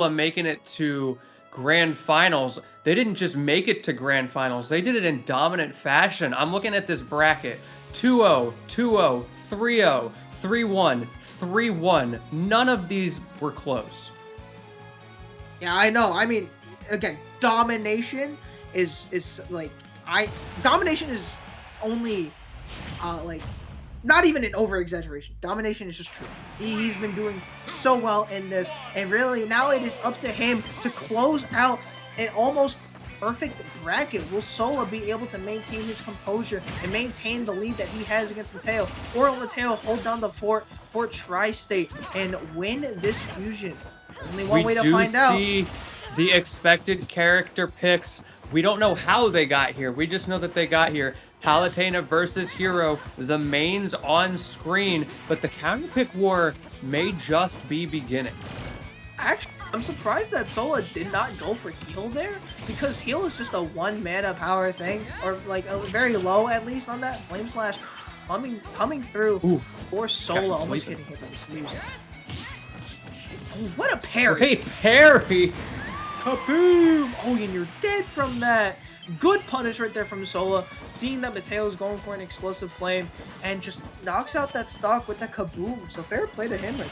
making it to grand finals. They didn't just make it to grand finals. They did it in dominant fashion. I'm looking at this bracket. 2-0, 2-0, 3-0, 3-1, 3-1. None of these were close. Yeah, I know. I mean, again, domination is like domination is only like not even an over exaggeration. Domination is just true. He's been doing so well in this, and really now it is up to him to close out an almost perfect bracket. Will Sola be able to maintain his composure and maintain the lead that he has against Mateo, or will Mateo hold down the fort for Tri-State and win this fusion? Only one way to find out. We do see the expected character picks. We don't know how they got here. We just know that they got here. Palutena versus Hero, the mains on screen, but the counter pick war may just be beginning. Actually, I'm surprised that Sola did not go for heal there, because heal is just a 1 mana power thing, or like a very low at least on that flame slash coming through. Ooh, for Sola, almost getting hit by the sleeves. Oh, what a parry! Great parry! Kaboom! Oh, and you're dead from that. Good punish right there from Sola, seeing that Mateo is going for an explosive flame and just knocks out that stock with that kaboom. So fair play to him right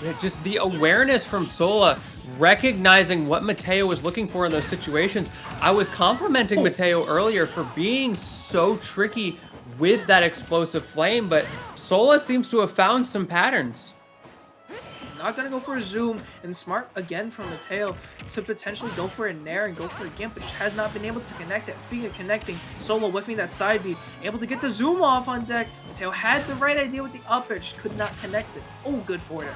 there. Yeah, just the awareness from Sola, recognizing what Mateo was looking for in those situations. I was complimenting Mateo earlier for being so tricky with that explosive flame, but Sola seems to have found some patterns. Not gonna go for a zoom, and smart again from Mateo to potentially go for a nair and go for a gimp, but just has not been able to connect it. Speaking of connecting, Sola whiffing that side beat, able to get the zoom off on deck. Mateo had the right idea with the up air, just could not connect it. Oh, good for it.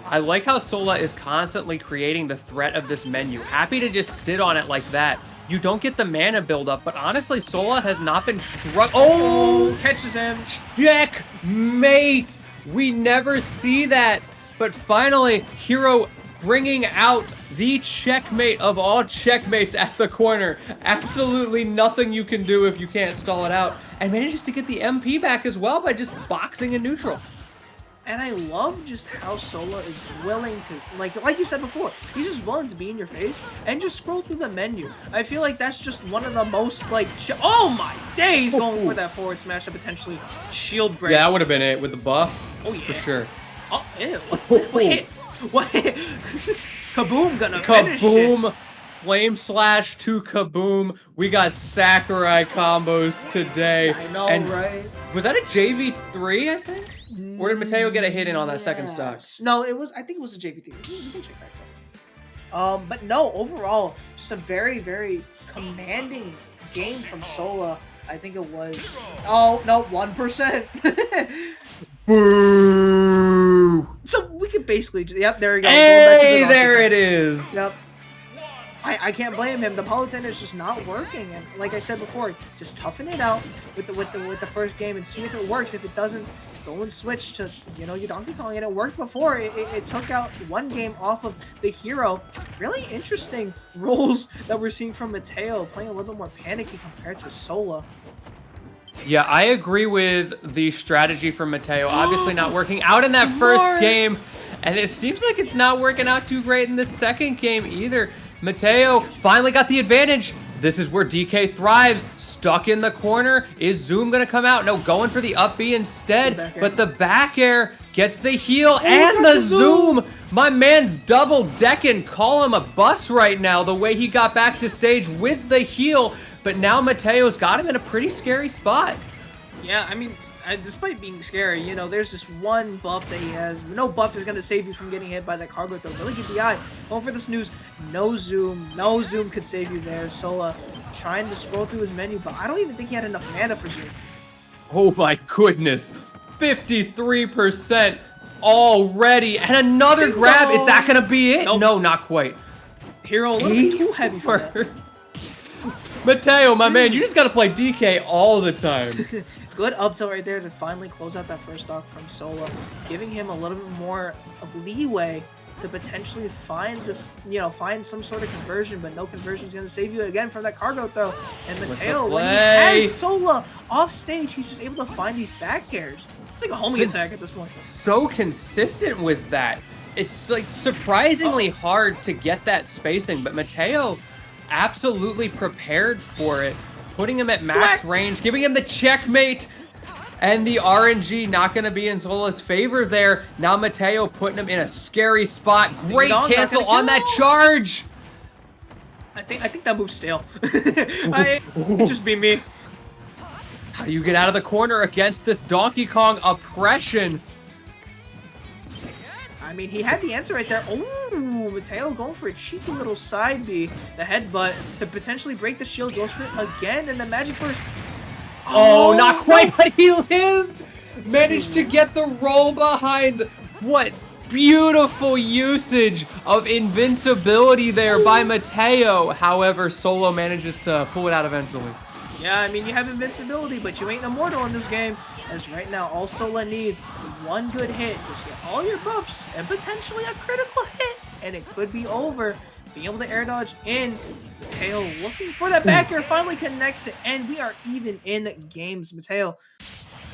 I like how Sola is constantly creating the threat of this menu. Happy to just sit on it like that. You don't get the mana buildup, but honestly, Sola has not been struck. Oh, catches him. Checkmate. We never see that, but finally, Hero bringing out the checkmate of all checkmates at the corner. Absolutely nothing you can do if you can't stall it out, and manages to get the MP back as well by just boxing in neutral. And I love just how Sola is willing to, like you said before, he's just willing to be in your face and just scroll through the menu. I feel like that's just one of the most, oh my days, going for that forward smash to potentially shield break. Yeah, that would have been it with the buff. Oh, yeah. For sure. Oh, ew. What hit? What hit? Kaboom gonna finish it. Kaboom. Flame slash to kaboom. We got Sakurai combos today. I know, right? Was that a JV3, I think? Or did Mateo get a hit in on that second stock? No, I think it was a JV3. We can check back though. But no, overall, just a very, very commanding game from Sola. I think it was, oh, no, 1%. Boo! So we could basically, yep, there we go. Hey, there it is. Yep. I can't blame him. The Palutena is just not working, and like I said before, just toughen it out with the first game and see if it works. If it doesn't, go and switch to your Donkey Kong. And it worked before. It took out one game off of the Hero. Really interesting roles that we're seeing from Mateo, playing a little bit more panicky compared to Sola. Yeah, I agree with the strategy from Mateo. Obviously not working out in that first game, and it seems like it's not working out too great in the second game either. Mateo finally got the advantage. This is where DK thrives. Stuck in the corner. Is Zoom going to come out? No, going for the up B instead. But the back air gets the heal and the Zoom. My man's double decking. Call him a bus right now, the way he got back to stage with the heal. But now Mateo's got him in a pretty scary spot. Yeah, I mean, despite being scary, there's this one buff that he has. No buff is going to save you from getting hit by that cargo throw. Really get the eye. Going for the snooze. No zoom. No zoom could save you there. Sola trying to scroll through his menu, but I don't even think he had enough mana for zoom. Oh my goodness. 53% already. And another grab. Is that going to be it? Nope. No, not quite. Hero a little bit too heavy for that. Mateo, my man, you just got to play DK all the time. Good up tilt right there to finally close out that first stock from Sola, giving him a little bit more leeway to potentially find this, find some sort of conversion, but no conversion is going to save you again from that cargo throw. And Mateo, when he has Sola off stage, he's just able to find these back airs. It's like a homing attack at this point. So consistent with that. It's like surprisingly hard to get that spacing, but Mateo absolutely prepared for it, putting him at max range, giving him the checkmate, and the RNG not going to be in Sola's favor there. Now Mateo putting him in a scary spot. Great cancel on that charge. I think that move's stale. It just be me. How do you get out of the corner against this Donkey Kong oppression? I mean, he had the answer right there. Oh, Mateo going for a cheeky little side B. The headbutt to potentially break the shield. Goes for it again, and the magic burst. Oh, not quite, but he lived! Managed to get the roll behind. What beautiful usage of invincibility there by Mateo. However, Sola manages to pull it out eventually. Yeah, I mean, you have invincibility, but you ain't immortal in this game. As right now, all Sola needs one good hit. Just get all your buffs and potentially a critical hit, and it could be over. Being able to air dodge in. Mateo looking for that back air, finally connects it, and we are even in games. Mateo,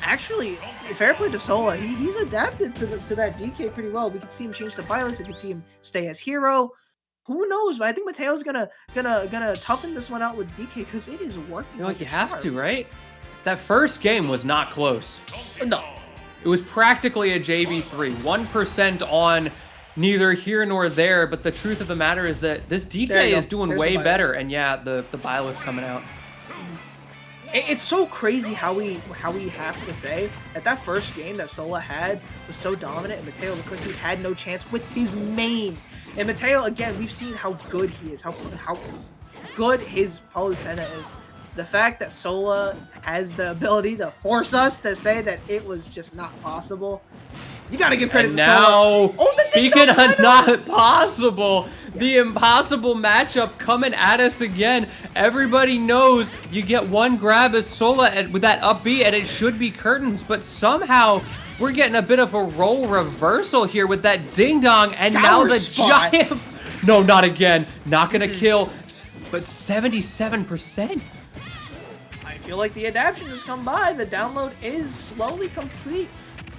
actually, fair play to Sola. He's adapted to that DK pretty well. We can see him change to Byleth. We can see him stay as hero. Who knows? But I think Mateo's gonna toughen this one out with DK because it is working. Like you have to, right? That first game was not close. No, it was practically a JV3. 1% on neither here nor there. But the truth of the matter is that this DK is doing way better. And yeah, the Byleth coming out. It's so crazy how we have to say that first game that Sola had was so dominant, and Mateo looked like he had no chance with his main. And Mateo, again, we've seen how good he is, how good his Palutena is. The fact that Sola has the ability to force us to say that it was just not possible. You gotta give credit to Sola. Speaking of not possible, the impossible matchup coming at us again. Everybody knows you get one grab as Sola with that up B, and it should be curtains, but somehow we're getting a bit of a role reversal here with that ding dong, and now the giant. No, not again. Not gonna kill, but 77%. I feel like the adaptation has come by. The download is slowly complete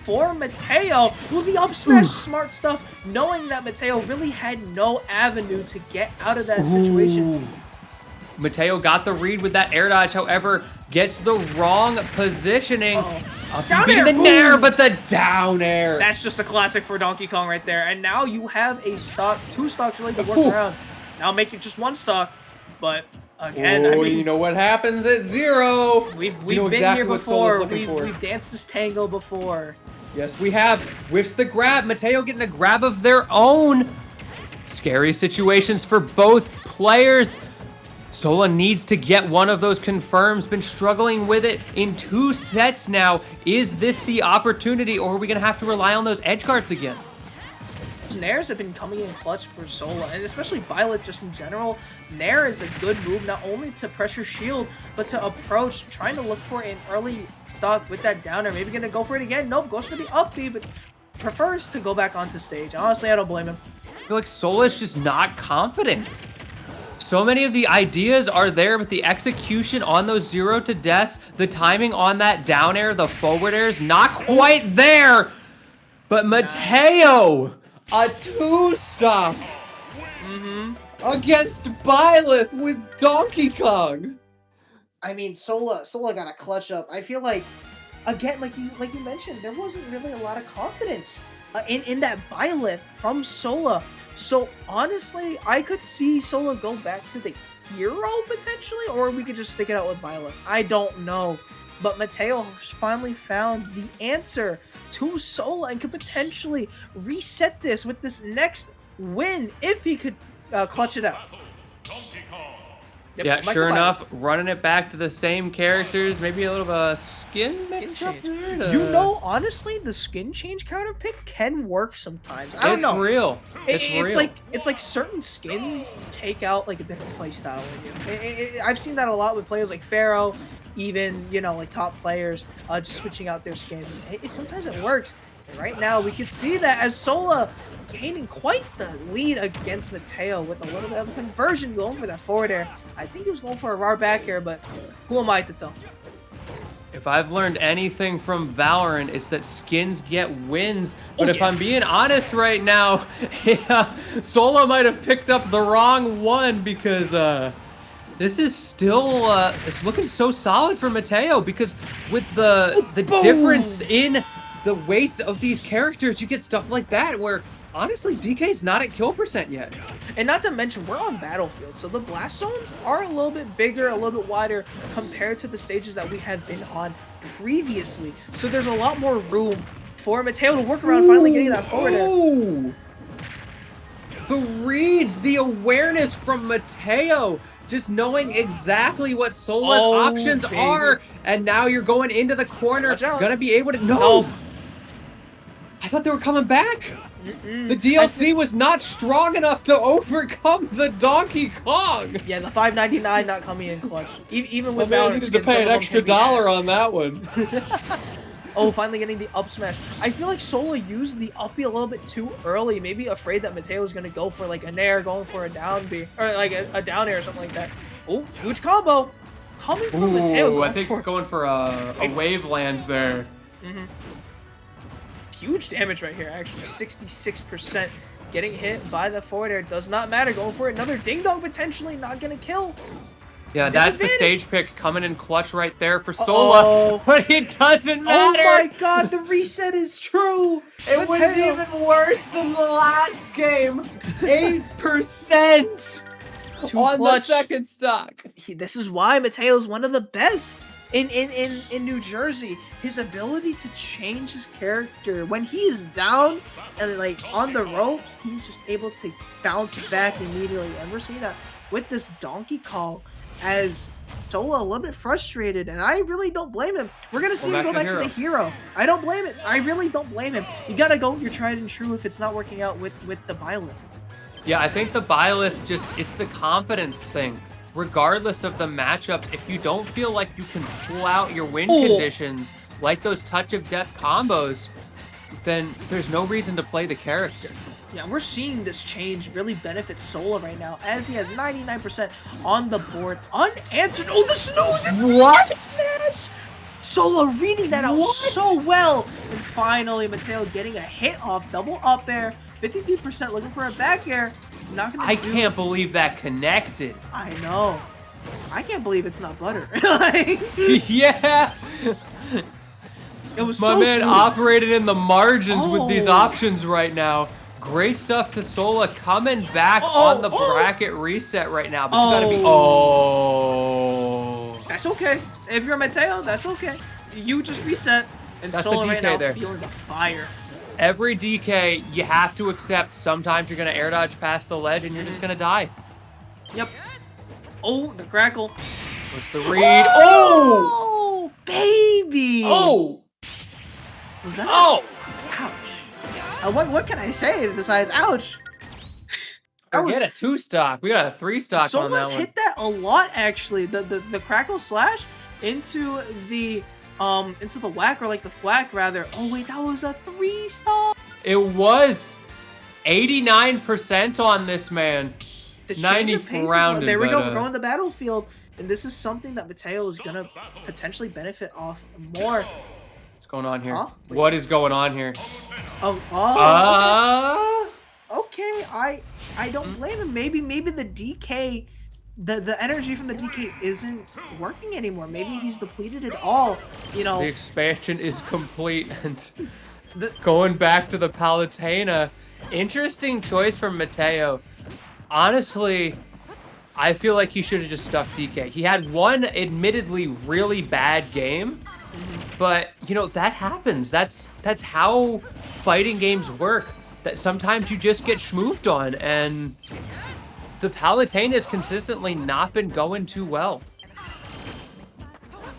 for Mateo. Will the up smash smart stuff, knowing that Mateo really had no avenue to get out of that situation. Mateo got the read with that air dodge, however, gets the wrong positioning. Down air, the nair, but the down air. That's just a classic for Donkey Kong right there. And now you have a stock, two stocks really to work around. Now making just one stock, but again, I mean, you know what happens at 0. We've been here before. We've danced this tango before. Yes, we have. Whiffs the grab. Mateo getting a grab of their own. Scary situations for both players. Sola needs to get one of those confirms. Been struggling with it in 2 sets now. Is this the opportunity, or are we going to have to rely on those edge guards again? Nairs have been coming in clutch for Sola, and especially Byleth just in general. Nair is a good move, not only to pressure shield, but to approach, trying to look for an early stock with that downer. Maybe going to go for it again. Nope, goes for the up B, but prefers to go back onto stage. Honestly, I don't blame him. I feel like Sola's just not confident. So many of the ideas are there, but the execution on those 0 to deaths, the timing on that down air, the forward air is not quite there. But Mateo, a 2-stock against Byleth with Donkey Kong. I mean, Sola got a clutch up. I feel like, again, like you mentioned, there wasn't really a lot of confidence in that Byleth from Sola. So honestly, I could see Sola go back to the hero potentially, or we could just stick it out with Byleth. I don't know. But Mateo finally found the answer to Sola and could potentially reset this with this next win if he could clutch it out. Yep, yeah, sure enough, running it back to the same characters, maybe a little of a skin mix up there. You know, honestly, the skin change counter pick can work sometimes. I don't know. It's real. It's like certain skins take out like a different play style in you. I've seen that a lot with players like Pharaoh, even, you know, like top players just switching out their skins. Sometimes it works. And right now, we can see that as Sola gaining quite the lead against Mateo with a little bit of a conversion, going for that forward air. I think he was going for a raw back air, but who am I to tell? If I've learned anything from Valorant, it's that skins get wins. But if I'm being honest right now, yeah, Sola might have picked up the wrong one because this is still it's looking so solid for Mateo because with the difference in the weights of these characters, you get stuff like that where honestly DK's not at kill percent yet. And not to mention, we're on Battlefield, so the blast zones are a little bit bigger, a little bit wider compared to the stages that we have been on previously. So there's a lot more room for Mateo to work around, finally getting that forward air. Ooh. The reads, the awareness from Mateo, just knowing exactly what Sola's options are, and now you're going into the corner, gonna be able to... No! I thought they were coming back! The DLC was not strong enough to overcome the Donkey Kong. Yeah, the $5.99 not coming in clutch. Even with Valorant, you needed to pay an extra $1 on that one. Oh, finally getting the up smash. I feel like Sola used the uppy a little bit too early. Maybe afraid that Mateo was gonna go for like a nair, going for a down B, or like a down air or something like that. Oh, huge combo coming from Mateo. I think going for a wave land there. Huge damage right here, actually. 66% getting hit by the forward air. Does not matter. Going for another ding dong, potentially not gonna kill. Yeah, that's the stage pick coming in clutch right there for Sola, but it doesn't matter. Oh my god, the reset is true. It was even worse than the last game. 8% on the second stock. This is why Mateo's one of the best in New Jersey. His ability to change his character when he is down and like on the ropes, he's just able to bounce back immediately. And we're seeing that with this Donkey Kong as Sola a little bit frustrated, and I really don't blame him. We're gonna see him go back to the hero. I don't blame it. I really don't blame him. You gotta go with your tried and true if it's not working out with the Byleth. Yeah, I think the Byleth it's the confidence thing. Regardless of the matchups, if you don't feel like you can pull out your win conditions, like those touch of death combos, then there's no reason to play the character. Yeah, we're seeing this change really benefit Sola right now, as he has 99% on the board, unanswered. Oh, the snooze! What? Sola reading that out so well. And finally, Mateo getting a hit off, double up air, 53% looking for a back air. Not gonna can't believe that connected. I know. I can't believe it's not butter. Yeah. It was My man operated in the margins with these options right now. Great stuff to Sola coming back on the bracket reset right now. But you gotta be... That's okay. If you're Mateo, that's okay. You just reset. And Sola right now feeling the fire. Every DK, you have to accept sometimes you're going to air dodge past the ledge and you're just going to die. Yep. Oh, the crackle. What's the read? Oh! Baby! Oh! Was that? Oh! Ouch. What can I say besides ouch? Forget a 2-stock. We got a 3-stock on that one. Sola's hit that a lot, actually. The crackle slash into the whack, or like the thwack rather. Oh wait, that was a 3-stock. It was 89% on this man. 90 rounded. There we go. We're going to Battlefield, and this is something that Mateo is gonna potentially benefit off more. What's going on here? What is going on here? Okay, I don't blame him. Maybe the DK. The energy from the DK isn't working anymore. Maybe he's depleted it all, you know. The expansion is complete, and going back to the Palutena, interesting choice from Mateo. Honestly, I feel like he should have just stuck DK. He had one admittedly really bad game, but you know, that happens. That's how fighting games work. That sometimes you just get schmoofed on, and the Palutena has consistently not been going too well.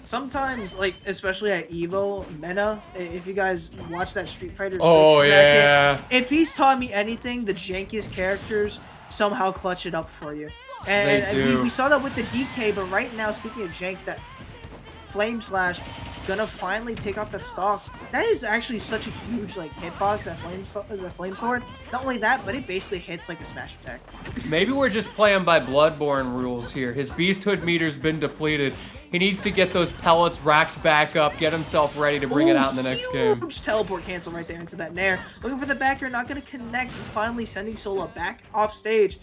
Sometimes, like, especially at Evo, Mena, if you guys watch that Street Fighter 6 bracket, if he's taught me anything, the jankiest characters somehow clutch it up for you. And we saw that with the DK, but right now, speaking of jank, that Flame Slash gonna finally take off that stock. That is actually such a huge like hitbox, that flame sword. Not only that, but it basically hits like a smash attack. Maybe we're just playing by Bloodborne rules here. His Beasthood meter's been depleted. He needs to get those pellets racked back up, get himself ready to bring it out in the next game. Huge teleport cancel right there into that nair. Looking for the back air, not going to connect, and finally sending Sola back off stage.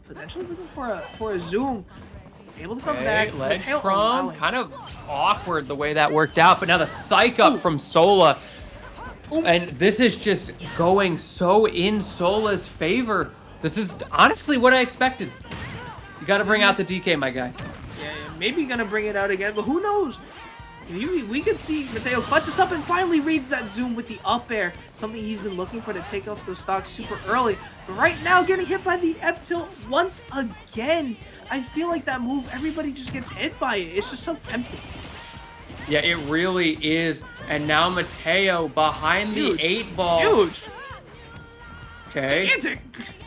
Potentially looking for a zoom. Able to come back. Ledge Mateo from, kind of awkward the way that worked out, but now the psych up from Sola. And this is just going so in Sola's favor. This is honestly what I expected. You got to bring out the DK, my guy. Yeah, maybe gonna bring it out again, but who knows? We could see Mateo clutch this up and finally reads that zoom with the up air. Something he's been looking for to take off those stocks super early. But right now, getting hit by the F-tilt once again. I feel like that move, everybody just gets hit by it. It's just so tempting. Yeah, it really is. And now Mateo behind the 8-ball. Huge. Okay. Gigantic.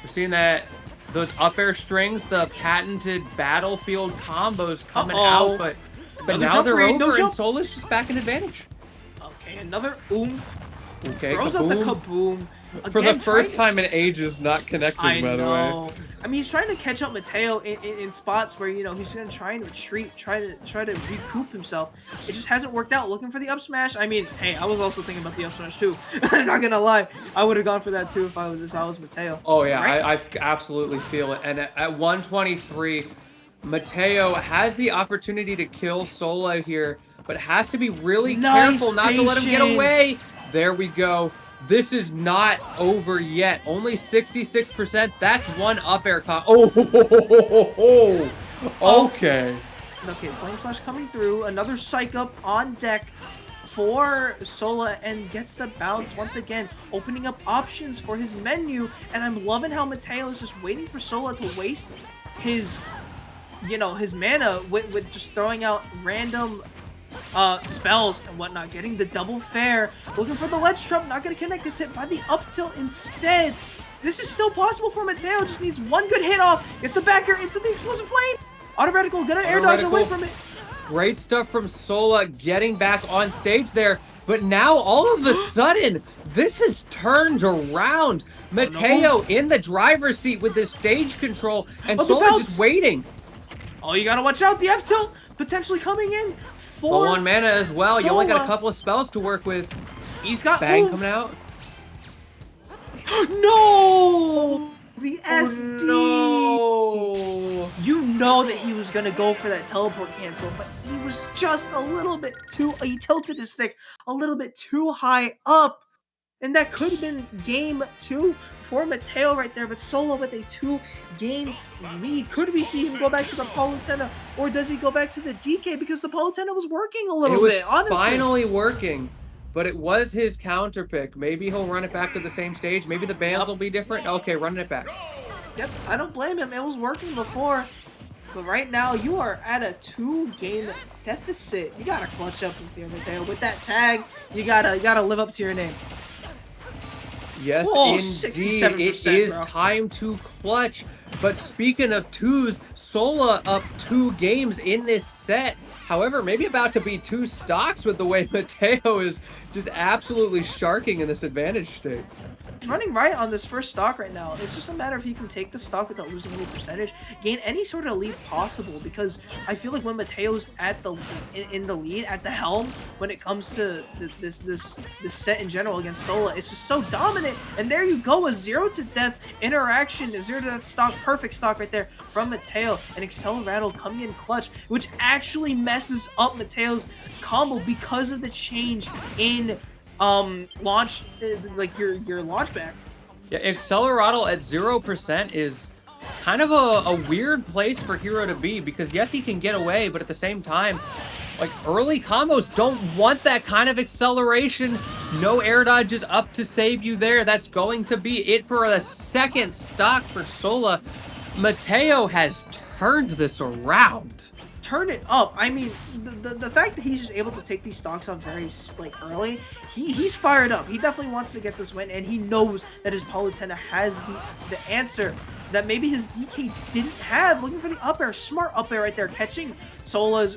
We're seeing that those up air strings, the patented battlefield combos coming out, but now they're over and Sola's just back in advantage. Okay, another oomph. Okay, throws out the kaboom. For the first time in ages, not connecting, by the way. I mean, he's trying to catch up Mateo in spots where, you know, he's going to try and retreat, try to recoup himself. It just hasn't worked out. Looking for the up smash. I mean, hey, I was also thinking about the up smash too. I'm not going to lie. I would have gone for that too if I was Mateo. Oh, yeah, right? I absolutely feel it. And at 123, Mateo has the opportunity to kill Sola here, but has to be really careful not to let him get away. There we go. This is not over yet. Only 66%. That's one up air. Okay. Okay, Flame Slash coming through. Another psych up on deck for Sola and gets the bounce once again, opening up options for his menu. And I'm loving how Mateo is just waiting for Sola to waste his, you know, his mana with just throwing out random spells and whatnot, getting the double fair, looking for the ledge trap, not going to connect. It's hit by the up tilt instead. This is still possible for Mateo, just needs one good hit off. It's the backer into the explosive flame. Auto reticle, gonna air dodge away from it. Great stuff from Sola getting back on stage there, but now all of a sudden this has turned around. Mateo in the driver's seat with the stage control, and Sola just waiting. Oh, you gotta watch out, the F tilt potentially coming in. For one mana as well. Sola. You only got a couple of spells to work with. He's got bang coming out. No! The SD. No. You know that he was gonna go for that teleport cancel, but he was just a little bit too. He tilted his stick a little bit too high up, and that could have been game 2 for Mateo right there. But Sola with a 2-game lead. Could we see him go back to the Palutena, or does he go back to the DK? Because the Palutena was working a little bit. Honestly, finally working. But it was his counter pick. Maybe he'll run it back to the same stage. Maybe the bands will be different. Okay, running it back. Yep, I don't blame him. It was working before. But right now, you are at a 2-game deficit. You gotta clutch up with your Mateo. With that tag, you gotta live up to your name. Yes, indeed. It is time to clutch. But speaking of twos, Sola up 2 games in this set. However, maybe about to be 2 stocks with the way Mateo is just absolutely sharking in this advantage state. He's running right on this first stock right now. It's just a matter if he can take the stock without losing any percentage, gain any sort of lead possible, because I feel like when Mateo's at the in the lead, at the helm, when it comes to this set in general against Sola, it's just so dominant. And there you go, a 0-to-death interaction, a 0-to-death stock, perfect stock right there from Mateo. An Acceleratle coming in clutch, which actually messes up Mateo's combo because of the change in launch, like your launch back. Yeah, Acceleratle at 0% is kind of a weird place for Hero to be, because yes, he can get away, but at the same time, like, early combos don't want that kind of acceleration. No air dodges up to save you there. That's going to be it for the second stock for Sola. Mateo has turned this around. Turn it up. I mean, the fact that he's just able to take these stocks off very early, he's fired up. He definitely wants to get this win, and he knows that his Palutena has the answer that maybe his DK didn't have. Looking for the up air, smart up air right there, catching Sola's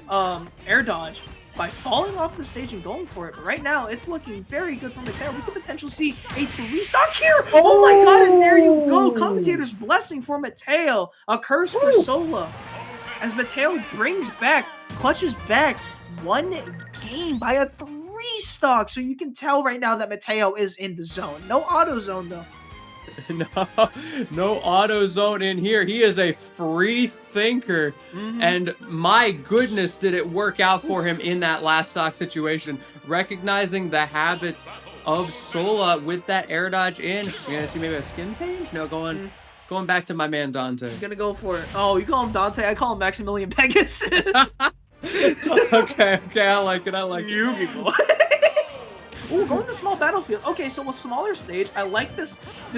air dodge by falling off the stage and going for it. But right now, it's looking very good for Mateo. We could potentially see a 3-stock here. Oh my god, and there you go. Commentator's blessing for Mateo. A curse for Sola. as Mateo clutches back one game by a 3-stock. So you can tell right now that Mateo is in the zone. No auto zone though. No auto zone in here. He is a free thinker. And my goodness, did it work out for him in that last stock situation. Recognizing the habits of Sola with that air dodge in. You're going to see maybe a skin change? No, going back to my man Dante. He's going to go for it. Oh, you call him Dante. I call him Maximilian Pegasus. Okay, I like it. You people. Ooh, going to small battlefield. Okay, so a smaller stage. I like this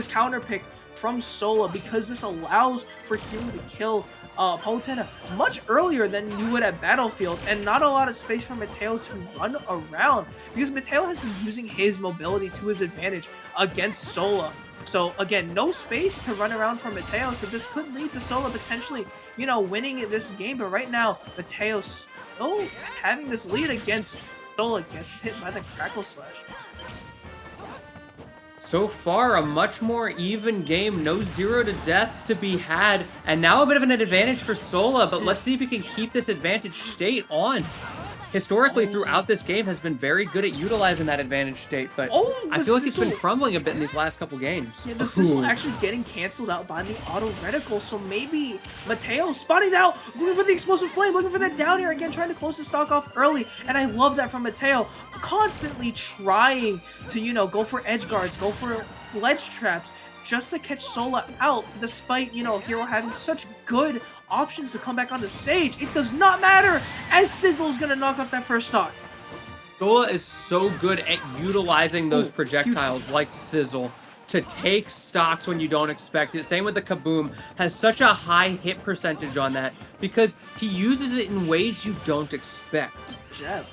counter pick from Sola because this allows for him to kill Palutena much earlier than you would at battlefield, and not a lot of space for Mateo to run around because Mateo has been using his mobility to his advantage against Sola. So again, no space to run around for Mateo, so this could lead to Sola potentially, winning this game. But right now, Mateo still having this lead against Sola, gets hit by the Crackle Slash. So far, a much more even game. No 0 to deaths to be had. And now a bit of an advantage for Sola, but let's see if he can keep this advantage state on. Historically, throughout this game, has been very good at utilizing that advantage state, but I feel like it's been crumbling a bit in these last couple games. Yeah, the sizzle actually getting canceled out by the auto reticle, so maybe Mateo spotting out, looking for the explosive flame, looking for that down air again, trying to close the stock off early, and I love that from Mateo, constantly trying to, go for edge guards, go for ledge traps, just to catch Sola out, despite, Hero having such good options to come back on the stage. It does not matter, as Sizzle is going to knock off that first stock. Sola is so good at utilizing those projectiles like Sizzle to take stocks when you don't expect it. Same with the Kaboom. Has such a high hit percentage on that because he uses it in ways you don't expect. Jeb.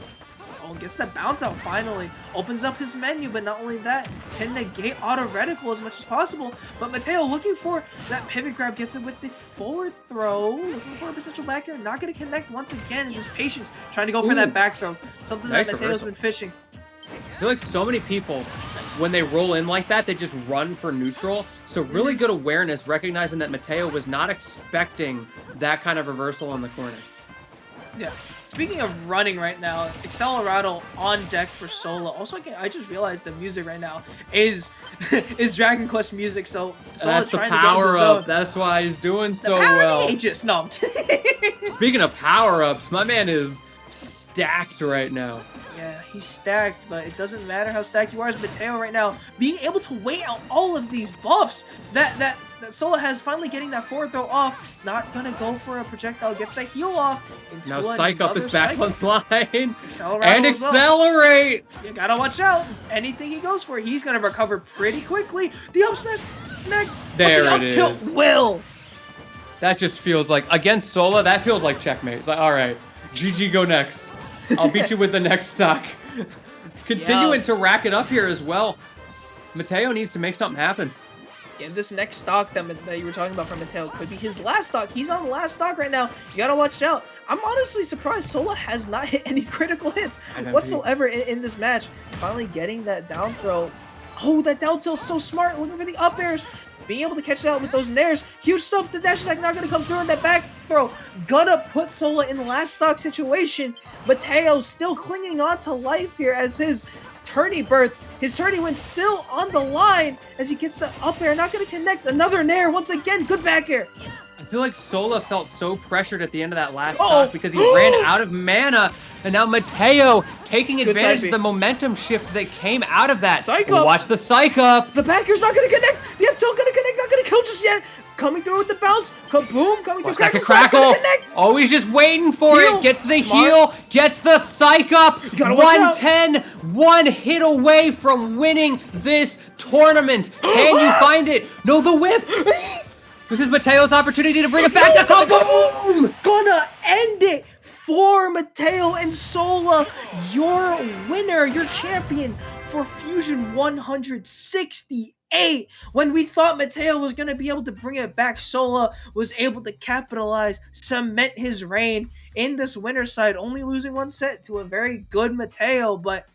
Gets that bounce out finally, opens up his menu, but not only that, can negate auto reticle as much as possible, but Mateo looking for that pivot grab, gets it with the forward throw, looking for a potential back air, not going to connect once again in his patience, trying to go for that back throw, something that Mateo's been fishing. I feel like so many people, when they roll in like that, they just run for neutral, so really good awareness, recognizing that Mateo was not expecting that kind of reversal on the corner. Yeah. Speaking of running right now, Accelerado on deck for Sola. Also, I just realized the music right now is Dragon Quest music, so Sola's trying to get in the zone. That's the power-up. That's why he's doing so well. Aegis. No, I'm kidding. Speaking of power-ups, my man is stacked right now. Yeah, he's stacked, but it doesn't matter how stacked you are as Mateo right now. Being able to wait out all of these buffs that Sola has, finally getting that forward throw off, not gonna go for a projectile, gets that heal off into now Psych Up is back online. And accelerate! You gotta watch out. Anything he goes for, he's gonna recover pretty quickly. The up smash, there the up it tilt is. Will. That just feels like, against Sola, that feels like checkmate. It's like, alright, GG, go next. I'll beat you with the next stock. Continuing to rack it up here as well. Mateo needs to make something happen. Yeah, this next stock that you were talking about from Mateo could be his last stock. He's on the last stock right now. You gotta watch out. I'm honestly surprised Sola has not hit any critical hits whatsoever in this match. Finally getting that down throw. Oh, that down throw's so smart. Looking for the up airs. Being able to catch it out with those nairs. Huge stuff. The dash attack not gonna come through in that back throw. Gonna put Sola in the last stock situation. Mateo still clinging on to life here as his tourney berth. His tourney win still on the line as he gets the up air. Not going to connect. Another nair once again. Good back air. I feel like Sola felt so pressured at the end of that last stock because he ran out of mana. And now Mateo taking advantage of the momentum shift that came out of that. Psych up. Watch the Psych Up. The back air's not going to connect. The F-tilt going to connect. Not going to kill just yet. Coming through with the bounce. Kaboom. Coming through. Crackle. Always just waiting for it. Gets the heal. Gets the Psych Up. 110. One hit away from winning this tournament. Can you find it? No, the whiff. This is Mateo's opportunity to bring it back. Boom! Gonna end it for Mateo and Sola. Your winner, your champion for Fusion 168. When we thought Mateo was going to be able to bring it back, Sola was able to capitalize, cement his reign in this winner's side, only losing one set to a very good Mateo. But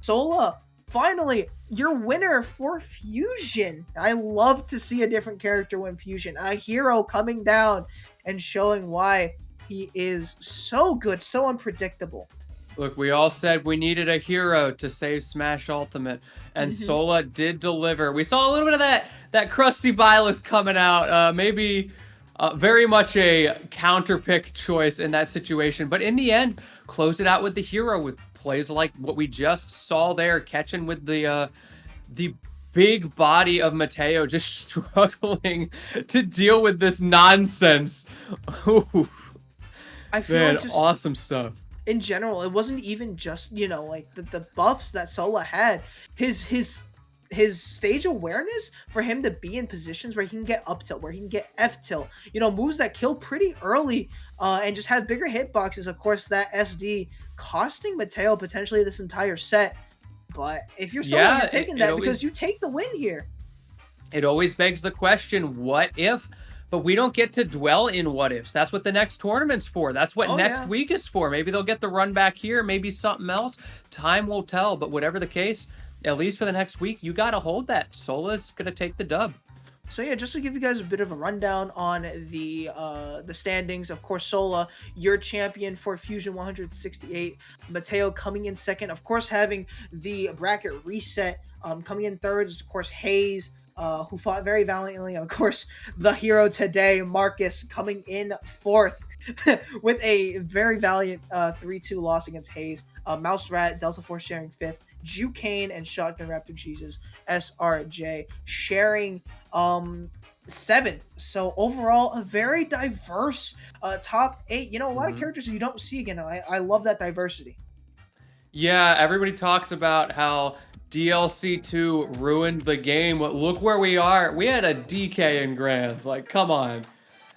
Sola, finally, your winner for Fusion. I love to see a different character win Fusion. A hero coming down and showing why He is so good, so unpredictable. Look, we all said we needed a hero to save Smash Ultimate, and Hmm. Sola did deliver. We saw a little bit of that crusty Byleth coming out. Maybe very much a counter pick choice in that situation, but in the end, closed it out with the hero with plays like what we just saw there, catching with the big body of Mateo just struggling to deal with this nonsense. Ooh, I feel man, like just awesome stuff. in general, it wasn't even just like the buffs that Sola had. His stage awareness for him to be in positions where he can get up tilt, where he can get F tilt, moves that kill pretty early, and just have bigger hitboxes. Of course, that SD costing Mateo potentially this entire set. But if you're Sola, Yeah, you're taking that because you take the win here. it always begs the question, what if? But we don't get to dwell in what ifs. That's what the next tournament's for. That's what next week is for. Maybe they'll get the run back here, maybe something else. Time will tell. But whatever the case, at least for the next week, you got to hold that. Sola's going to take the dub. So yeah, just to give you guys a bit of a rundown on the standings. Of course, Sola, your champion for Fusion 168. Mateo coming in second. Of course, having the bracket reset. Coming in third is of course Hayes, who fought very valiantly. Of course, the hero today, Marcus, coming in fourth with a very valiant 3-2 loss against Hayes. Mouse Rat, Delta Force sharing fifth. Jucane and Shotgun Raptor Jesus SRJ sharing seventh. So overall, a very diverse top eight. A lot of characters you don't see again. I love that diversity. Yeah, everybody talks about how DLC 2 ruined the game. But look where we are. We had a DK in Grands. Like, come on.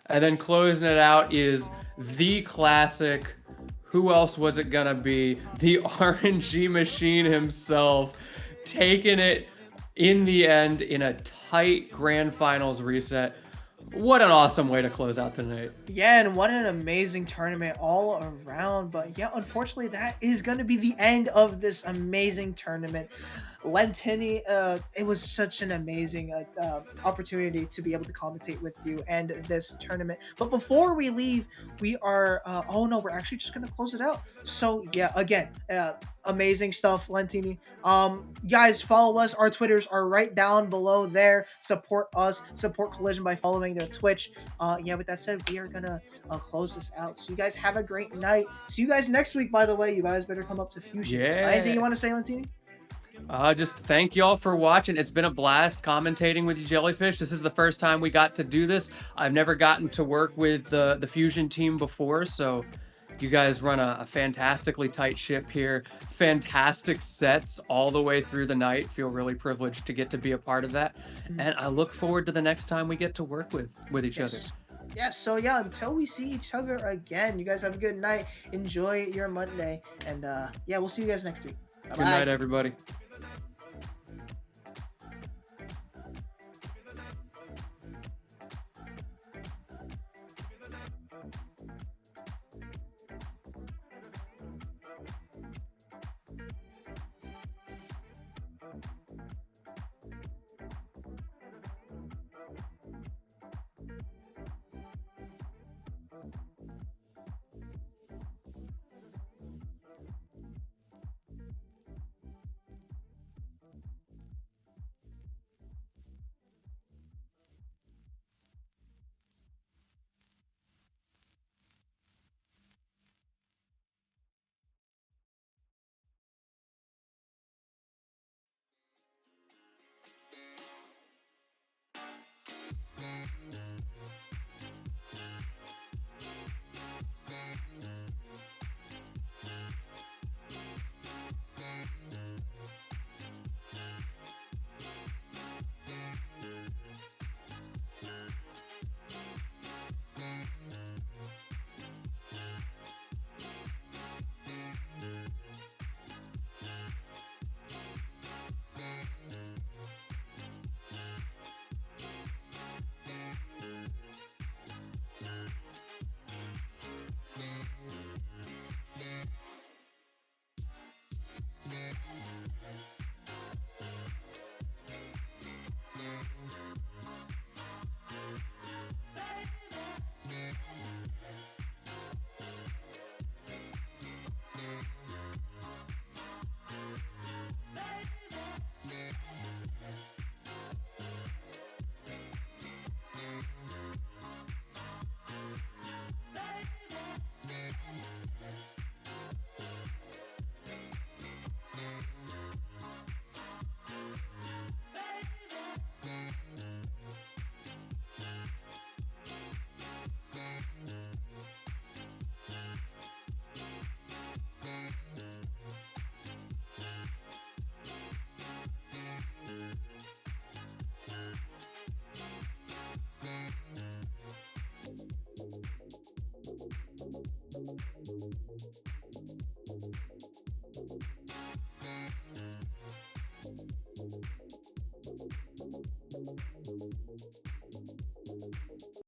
And then closing it out is the classic. Who else was it gonna be? The RNG machine himself, taking it in the end in a tight grand finals reset. What an awesome way to close out the night. Yeah, and what an amazing tournament all around. But yeah, unfortunately, that is going to be the end of this amazing tournament. Lentini, it was such an amazing opportunity to be able to commentate with you and this tournament. But before we leave, we are oh no, we're actually just gonna close it out. So yeah, again, amazing stuff, Lentini. Guys, follow us. Our Twitters are right down below there. Support us, support Collision by following their Twitch. Yeah, with that said, we are gonna close this out. So you guys have a great night. See you guys next week. By the way, you guys better come up to Fusion. Yeah. Anything you want to say, Lentini? Just thank y'all for watching. It's been a blast commentating with you, Jellyfish. This is the first time we got to do this. I've never gotten to work with the Fusion team before, so you guys run a fantastically tight ship here. Fantastic sets all the way through the night. Feel really privileged to get to be a part of that. And I look forward to the next time we get to work with each other. Yes, so yeah, until we see each other again, you guys have a good night. Enjoy your Monday. And yeah, we'll see you guys next week. Bye-bye. Good night, everybody.